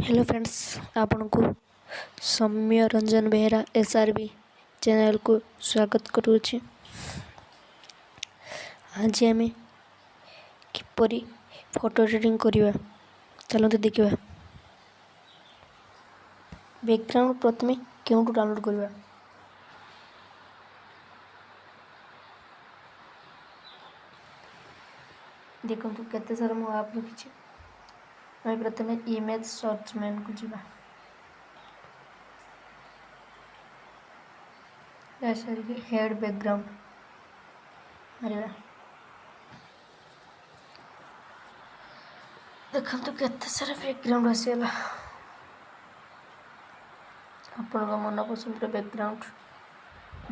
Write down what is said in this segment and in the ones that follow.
Hello friends, आपन को सौम्य Ranjan Behera SRB channel को स्वागत करुच्ची। आज आम किपरि फोटो एडिटिंग करवा चलते देखा। बैकग्राउंड प्रथम क्यों डाउनलोड करवा। देखो केते सारा मु आप रखी। प्रथम इमेज सर्च मेन को जीवा। हेड बैकग्राउंड मारिबा। देखो केते सारा बैकग्राउंड आसीगला। आपण मन पसंद बैकग्राउंड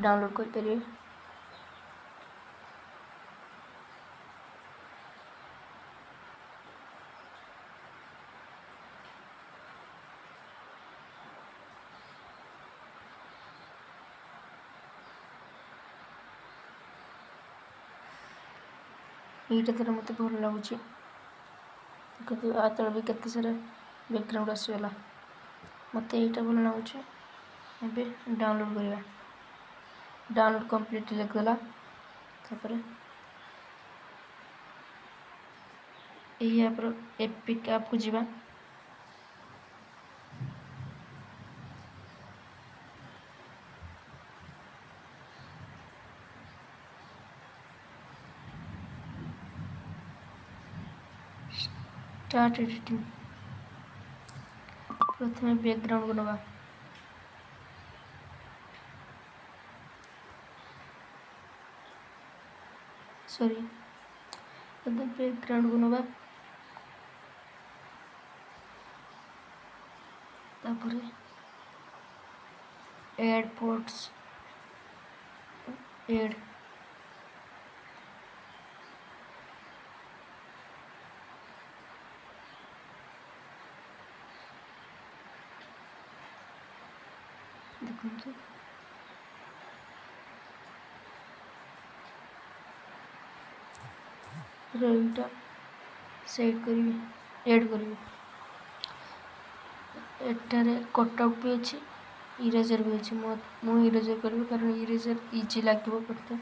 डाउनलोड कर परिए। यहीटा तर मत भल लगुच। आ तल भी केते सारा बैकग्राउंड आसीगला। मत यहीटा भल लगुच। एबे डाउनलोड करवा। डाउनलोड कंप्लीट लिखला। तापर यही आप एपिक ऐप को जीवा। Start editing. प्रथम बैकग्राउंड को नवा। सॉरी बैकग्राउंड को नवा। तापर ऐड फोटोस ऐड देखो रहीटा सेट करी ऐड करी। एटारे कटआउट भी अच्छी इरेजर भी अच्छी। मु इरेजर करी कारण इरेजर इजी लगे करते।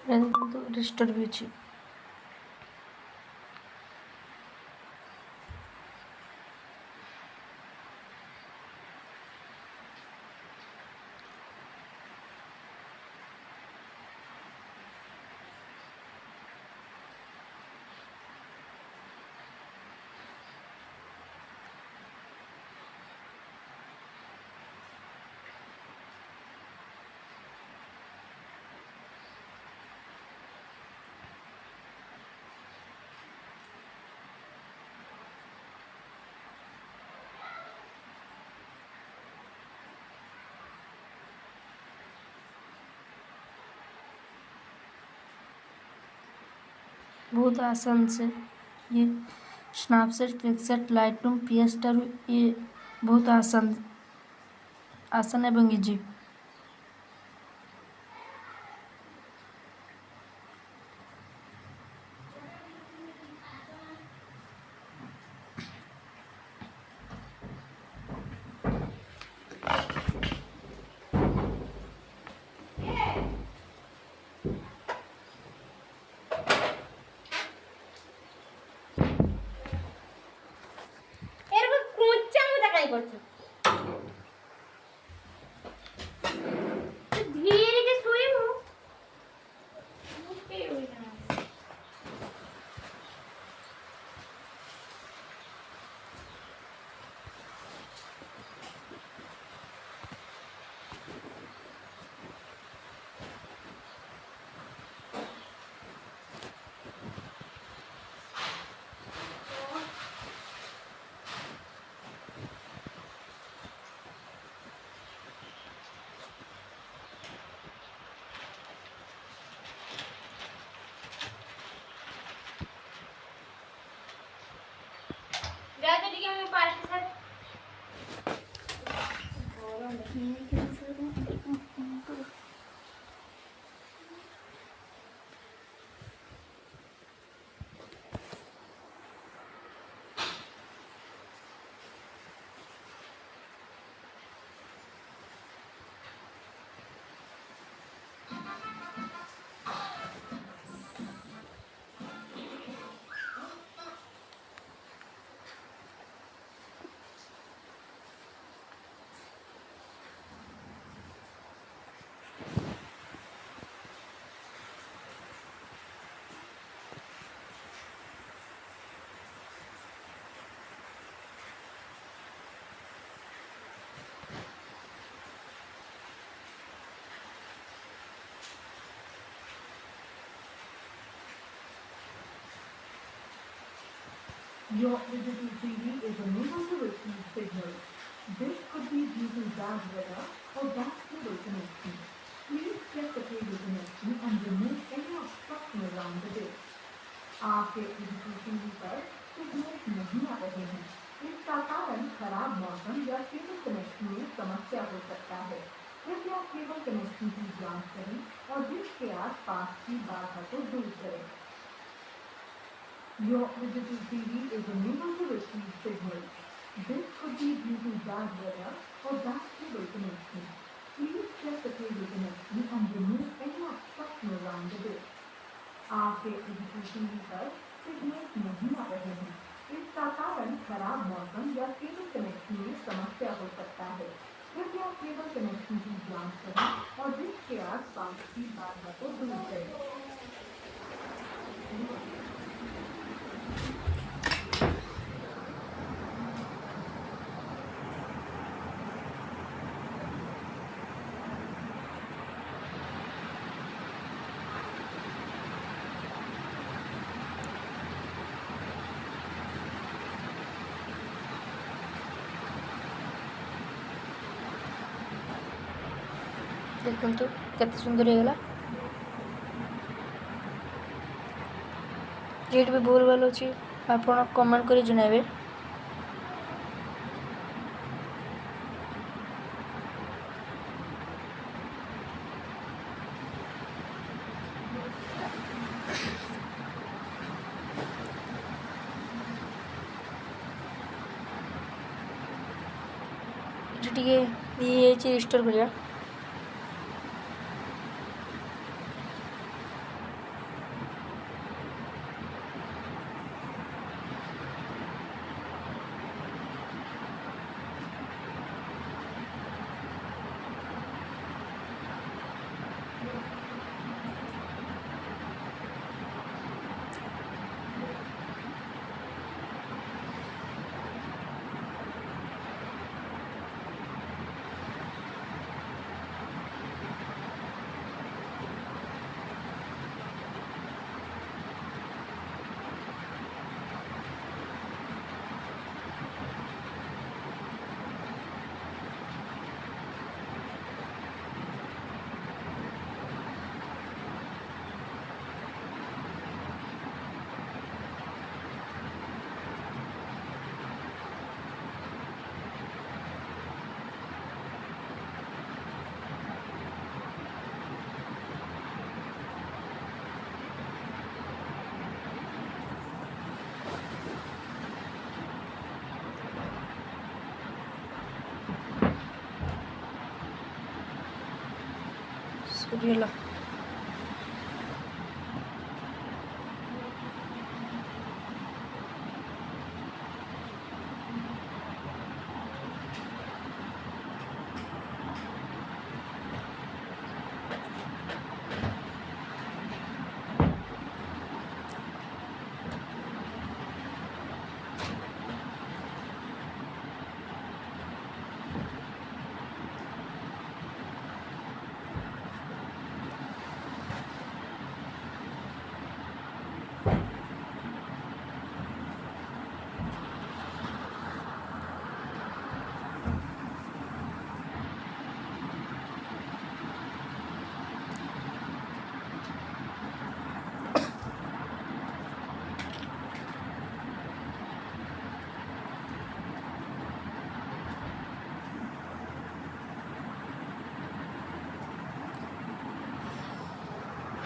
କିନ୍ତୁ ରେଜିଷ୍ଟର ବି ଅଛି। बहुत आसान से ये स्नैपचैट, पिक्सेल, लाइटरूम, फिएस्टा ये बहुत आसान एवं इजी। धीरे के सोई हूँ। Your digital TV is unable to receive signal. This could be due to bad weather or bad cable connection. Please check the cable connection and remove any obstruction around the dish. आपके digital TV पर signal नहीं आ रहे हैं। इसका कारण खराब मौसम या केबल कनेक्शन में समस्या हो सकता है। कृपया केबल कनेक्शन की जांच करें और डिश के आसपास की बाधा को दूर करें। Your digital TV is unable to receive signal. This could be due to bad weather or bad cable connection. Please check the cable connection and remove any obstruction around the dish. आपके digital TV पर signal नहीं आ रहे हैं। इसका कारण खराब मौसम या केबल कनेक्शन में समस्या हो सकता है। कृपया केबल कनेक्शन की जांच करें और डिश के आसपास की बाधा को दूर करें। ଦେଖନ୍ତୁ କେତେ ସୁନ୍ଦର ହେଇଗଲା। ଯେଠି ବି ଭୁଲ ଭାଲ ଅଛି ଆପଣ କମେଣ୍ଟ କରି ଜଣାଇବେ। ଏଠି ଟିକେ ଇଏ ହେଇଛି ରିଷ୍ଟୋର କରିବା। ସରିଗଲା।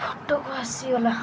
ଫଟୋକୁ ଆସିଗଲା।